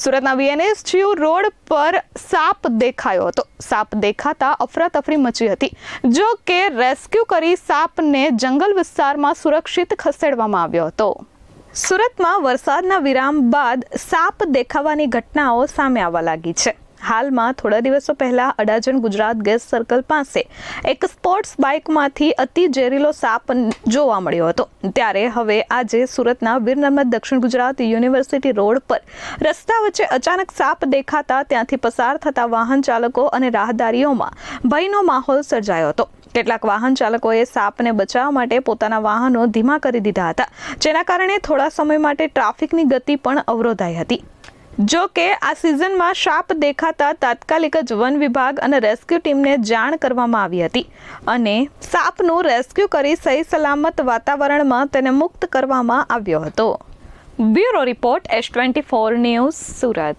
સુરતના VNSGU road પર સાપ દેખાયો હતો। સાપ દેખાતા અફરાતફરી મચી હતી। જો કે રેસ્ક્યુ કરી સાપને જંગલ વિસ્તારમાં સુરક્ષિત ખસેડવામાં આવ્યો હતો। સુરતમાં વરસાદના વિરામ બાદ સાપ દેખાવાની ઘટનાઓ સામે આવવા લાગી છે। હાલમાં થોડા દિવસો પહેલા અડાજણ ગુજરાત ગેસ સર્કલ પાસે એક સ્પોર્ટ્સ બાઇકમાંથી અતિ ઝેરીલો સાપ જોવા મળ્યો હતો। ત્યારે હવે આજે સુરતના વીર નર્મદ દક્ષિણ ગુજરાત યુનિવર્સિટી રોડ પર રસ્તા વચ્ચે અચાનક સાપ દેખાતા ત્યાંથી પસાર થતા વાહન ચાલકો અને રાહદારીઓમાં ભયનો માહોલ સર્જાયો હતો। કેટલાક વાહન ચાલકોએ સાપને બચાવવા માટે પોતાના વાહનો ધીમા કરી દીધા હતા, જેના કારણે થોડા સમય માટે ટ્રાફિકની ગતિ પણ અવરોધાઈ હતી। જો કે આ સિઝનમાં સાપ દેખાતા તાત્કાલિક જ વન વિભાગ અને રેસ્ક્યુ ટીમને જાણ કરવામાં આવી હતી અને સાપનું રેસ્ક્યુ કરી સહી સલામત વાતાવરણમાં તેને મુક્ત કરવામાં આવ્યો હતો। Bureau report S24 news Surat.